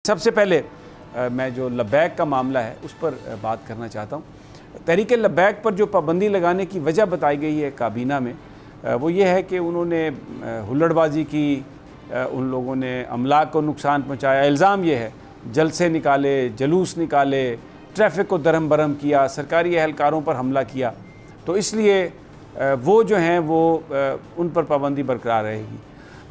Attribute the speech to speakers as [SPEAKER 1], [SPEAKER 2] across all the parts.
[SPEAKER 1] सबसे पहले मैं जो लब्बैक का मामला है उस पर बात करना चाहता हूँ। तहरीक लब्बैक पर जो पाबंदी लगाने की वजह बताई गई है काबीना में, वो ये है कि उन्होंने हुल्लड़बाजी की, उन लोगों ने अमलाक को नुकसान पहुँचाया। इल्ज़ाम ये है जलसे निकाले, जलूस निकाले, ट्रैफिक को दरम बरम किया, सरकारी एहलकारों पर हमला किया। तो इसलिए वो जो हैं वो उन पर पाबंदी बरकरार रहेगी।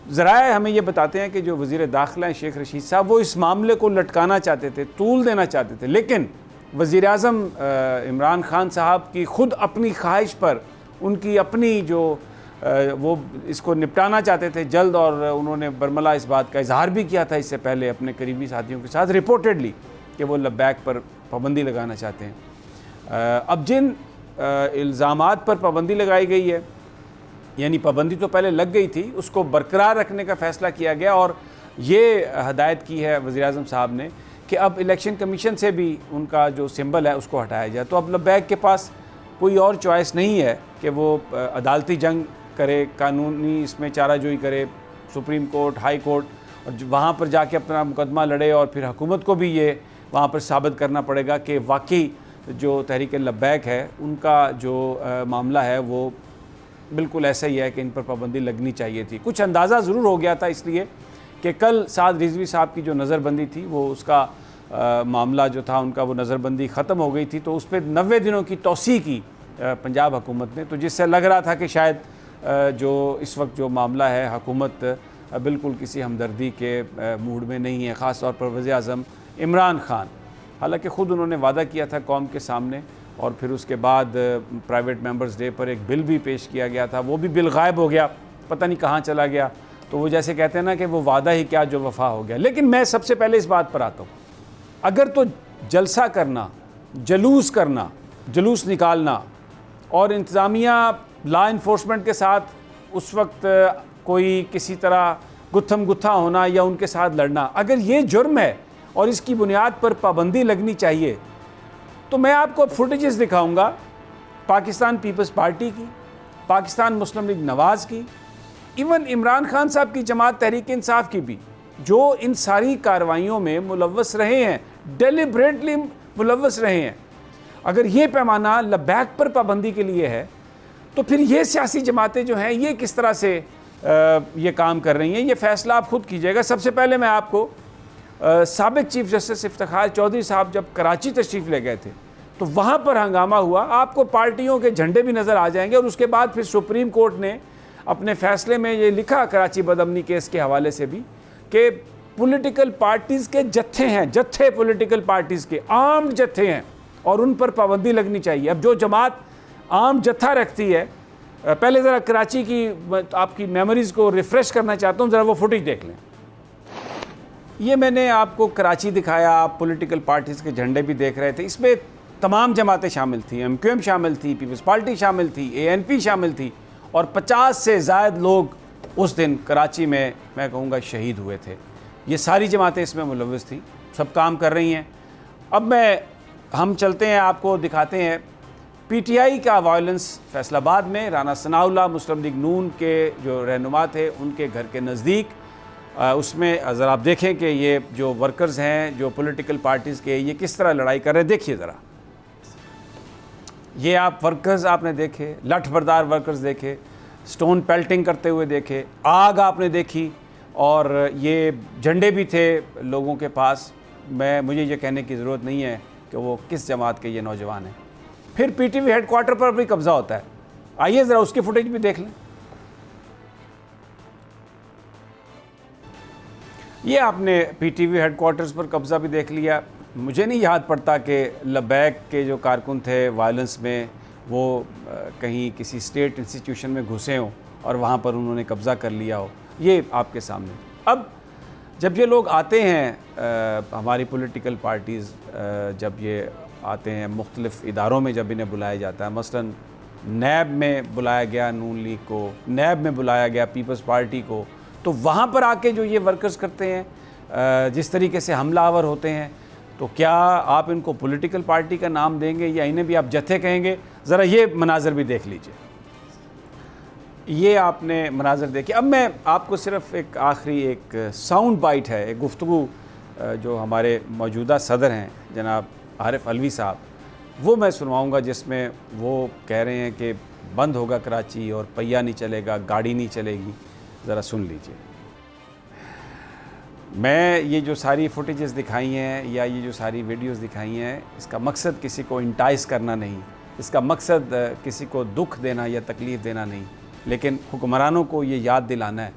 [SPEAKER 1] ज़राए हमें ये बताते हैं कि जो वज़ीर दाखिला हैं शेख रशीद साहब, वो इस मामले को लटकाना चाहते थे, तूल देना चाहते थे, लेकिन वज़ीर आज़म इमरान खान साहब की ख़ुद अपनी ख्वाहिश पर, उनकी अपनी जो वो इसको निपटाना चाहते थे जल्द, और उन्होंने बरमला इस बात का इजहार भी किया था इससे पहले अपने करीबी साथियों के साथ रिपोर्टेडली कि वो लब्बैक पर पाबंदी लगाना चाहते हैं। अब जिन इल्ज़ामात पर पाबंदी लगाई गई है, यानी पाबंदी तो पहले लग गई थी, उसको बरकरार रखने का फ़ैसला किया गया और ये हदायत की है वज़ीर आज़म साहब ने कि अब इलेक्शन कमीशन से भी उनका जो सिंबल है उसको हटाया जाए। तो अब लब्बैक के पास कोई और चॉइस नहीं है कि वो अदालती जंग करे, कानूनी इसमें चाराजोई करे, सुप्रीम कोर्ट, हाई कोर्ट, और वहाँ पर जाके अपना मुकदमा लड़े और फिर हुकूमत को भी ये वहाँ पर साबित करना पड़ेगा कि वाकई जो तहरीक लब्बैक है उनका जो मामला है वो बिल्कुल ऐसा ही है कि इन पर पाबंदी लगनी चाहिए थी। कुछ अंदाज़ा ज़रूर हो गया था इसलिए कि कल साद रिजवी साहब की जो नज़रबंदी थी वो उसका मामला जो था उनका वो नज़रबंदी ख़त्म हो गई थी, तो उस पर 90 दिनों की तौसी की पंजाब हुकूमत ने, तो जिससे लग रहा था कि शायद जो इस वक्त जो मामला है हुकूमत बिल्कुल किसी हमदर्दी के मूड में नहीं है, ख़ास तौर पर वज़ीर आज़म इमरान खान। हालांकि ख़ुद उन्होंने वादा किया था कौम के सामने, और फिर उसके बाद प्राइवेट मेंबर्स डे पर एक बिल भी पेश किया गया था, वो भी बिल गायब हो गया, पता नहीं कहाँ चला गया। तो वो जैसे कहते हैं ना कि वो वादा ही क्या जो वफ़ा हो गया। लेकिन मैं सबसे पहले इस बात पर आता हूँ, अगर तो जलसा करना, जुलूस निकालना और इंतज़ामिया लॉ इन्फोर्समेंट के साथ उस वक्त कोई किसी तरह गुत्थम गुत्था होना या उनके साथ लड़ना, अगर ये जुर्म है और इसकी बुनियाद पर पाबंदी लगनी चाहिए, तो मैं आपको फुटेजेस दिखाऊंगा पाकिस्तान पीपल्स पार्टी की, पाकिस्तान मुस्लिम लीग नवाज़ की, इवन इमरान खान साहब की जमात तहरीक इंसाफ की भी, जो इन सारी कार्रवाइयों में मुलव्वस रहे हैं, डेलिब्रेटली मुलव्वस रहे हैं। अगर ये पैमाना लब्बैक पर पाबंदी के लिए है, तो फिर ये सियासी जमातें जो हैं ये किस तरह से ये काम कर रही हैं, ये फ़ैसला आप ख़ुद कीजिएगा। सबसे पहले मैं आपको साबिक़ चीफ़ जस्टिस इफ्तिखार चौधरी साहब जब कराची तशरीफ़ ले गए थे तो वहाँ पर हंगामा हुआ, आपको पार्टियों के झंडे भी नज़र आ जाएंगे। और उसके बाद फिर सुप्रीम कोर्ट ने अपने फ़ैसले में ये लिखा कराची बदअमनी केस के हवाले से भी कि पॉलिटिकल पार्टीज़ के जत्थे हैं, जत्थे पॉलिटिकल पार्टीज़ के आर्म्ड जत्थे हैं और उन पर पाबंदी लगनी चाहिए। अब जो जमात आम जत्था रखती है, पहले ज़रा कराची की आपकी मेमोरीज़ को रिफ़्रेश करना चाहता हूँ, ज़रा वो फुटेज देख लें। ये मैंने आपको कराची दिखाया, आप पॉलिटिकल पार्टीज़ के झंडे भी देख रहे थे, इसमें तमाम जमातें शामिल थी, MQM शामिल थी, पीपल्स पार्टी शामिल थी, ANP शामिल थी, और 50 से ज़ायद लोग उस दिन कराची में मैं कहूँगा शहीद हुए थे। ये सारी जमातें इसमें मुलव्वस थी, सब काम कर रही हैं। अब हम चलते हैं, आपको दिखाते हैं PTI का वायलेंस फैसलाबाद में। राना सनाउल्लाह मुस्लिम लीग नून के जो रहनुमा थे उनके घर के नज़दीक, उसमें ज़रा आप देखें कि ये जो वर्कर्स हैं जो पॉलिटिकल पार्टीज़ के, ये किस तरह लड़ाई कर रहे हैं। देखिए ज़रा, ये आप वर्कर्स आपने देखे, लठ बरदार वर्कर्स देखे, स्टोन पेल्टिंग करते हुए देखे, आग आपने देखी, और ये झंडे भी थे लोगों के पास। मुझे ये कहने की ज़रूरत नहीं है कि वो किस जमात के ये नौजवान हैं। फिर PTV हेडक्वार्टर पर भी कब्ज़ा होता है, आइए ज़रा उसकी फुटेज भी देख लें। ये आपने PTV हेडक्वार्टर्स पर कब्ज़ा भी देख लिया। मुझे नहीं याद पड़ता कि लब्बैक के जो कारकुन थे वायलेंस में वो कहीं किसी स्टेट इंस्टीट्यूशन में घुसे हों और वहाँ पर उन्होंने कब्ज़ा कर लिया हो। ये आपके सामने। अब जब ये लोग आते हैं, हमारी पॉलिटिकल पार्टीज़ जब ये आते हैं मुख्तलिफ़ इदारों में, जब इन्हें बुलाया जाता है, मसलन नैब में बुलाया गया नून लीग को, नैब में बुलाया गया पीपल्स पार्टी को, तो वहाँ पर आके जो ये वर्कर्स करते हैं, जिस तरीके से हमलावर होते हैं, तो क्या आप इनको पॉलिटिकल पार्टी का नाम देंगे या इन्हें भी आप जत्थे कहेंगे? ज़रा ये मनाज़र भी देख लीजिए। ये आपने मनाज़र देखे। अब मैं आपको सिर्फ एक आखिरी एक साउंड बाइट है, एक गुफ्तगू जो हमारे मौजूदा सदर हैं जनाब आरिफ अलवी साहब, वो मैं सुनवाऊँगा, जिसमें वो कह रहे हैं कि बंद होगा कराची और पहिया नहीं चलेगा, गाड़ी नहीं चलेगी। ज़रा सुन लीजिए। मैं ये जो सारी फुटेजेस दिखाई हैं या ये जो सारी वीडियोस दिखाई हैं, इसका मकसद किसी को इंटाइस करना नहीं, इसका मकसद किसी को दुख देना या तकलीफ़ देना नहीं, लेकिन हुक्मरानों को ये याद दिलाना है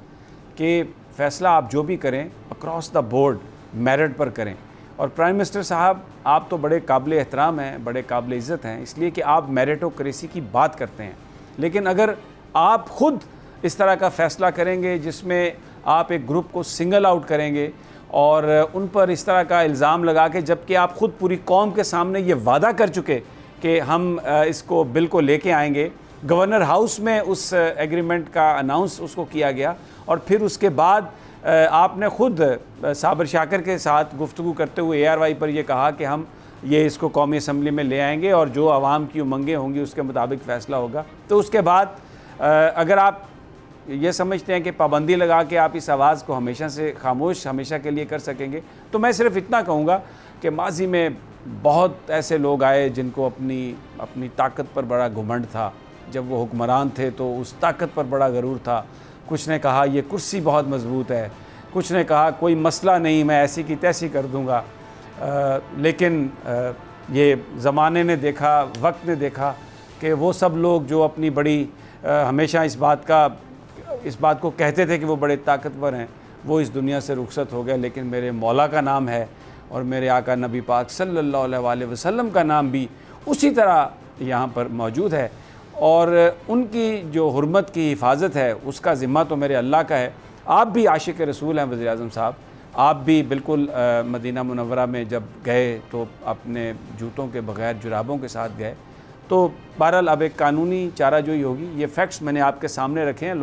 [SPEAKER 1] कि फ़ैसला आप जो भी करें अक्रॉस द बोर्ड मेरिट पर करें। और प्राइम मिनिस्टर साहब, आप तो बड़े काबिल एहतराम हैं, बड़े काबिल इज़्ज़त हैं, इसलिए कि आप मेरिटोक्रेसी की बात करते हैं। लेकिन अगर आप ख़ुद इस तरह का फ़ैसला करेंगे जिसमें आप एक ग्रुप को सिंगल आउट करेंगे और उन पर इस तरह का इल्ज़ाम लगा के, जबकि आप ख़ुद पूरी कौम के सामने ये वादा कर चुके कि हम इसको बिल को लेके आएंगे, गवर्नर हाउस में उस एग्रीमेंट का अनाउंस उसको किया गया और फिर उसके बाद आपने ख़ुद साबिर शाकिर के साथ गुफ्तगू करते हुए ARY पर यह कहा कि हम ये इसको कौमी असम्बली में ले आएंगे और जो आवाम की उमंगें होंगी उसके मुताबिक फ़ैसला होगा। तो उसके बाद अगर आप ये समझते हैं कि पाबंदी लगा के आप इस आवाज़ को हमेशा से खामोश हमेशा के लिए कर सकेंगे, तो मैं सिर्फ इतना कहूँगा कि माजी में बहुत ऐसे लोग आए जिनको अपनी ताकत पर बड़ा घुमंड था। जब वो हुक्मरान थे तो उस ताकत पर बड़ा गरूर था। कुछ ने कहा ये कुर्सी बहुत मजबूत है, कुछ ने कहा कोई मसला नहीं, मैं ऐसी की तैसी कर दूँगा। लेकिन ये ज़माने ने देखा, वक्त ने देखा कि वो सब लोग जो अपनी बड़ी हमेशा इस बात को कहते थे कि वो बड़े ताकतवर हैं, वो इस दुनिया से रुखसत हो गए। लेकिन मेरे मौला का नाम है और मेरे आका नबी पाक सल्लल्लाहु अलैहि वसल्लम का नाम भी उसी तरह यहाँ पर मौजूद है और उनकी जो हुर्मत की हिफाजत है उसका ज़िम्मा तो मेरे अल्लाह का है। आप भी आशिक रसूल हैं वज़ीर आज़म साहब, आप भी बिल्कुल मदीना मुनव्वरा में जब गए तो अपने जूतों के बग़ैर जुराबों के साथ गए। तो बहरहाल अब एक कानूनी चाराजोई होगी। ये फैक्ट्स मैंने आपके सामने रखे हैं।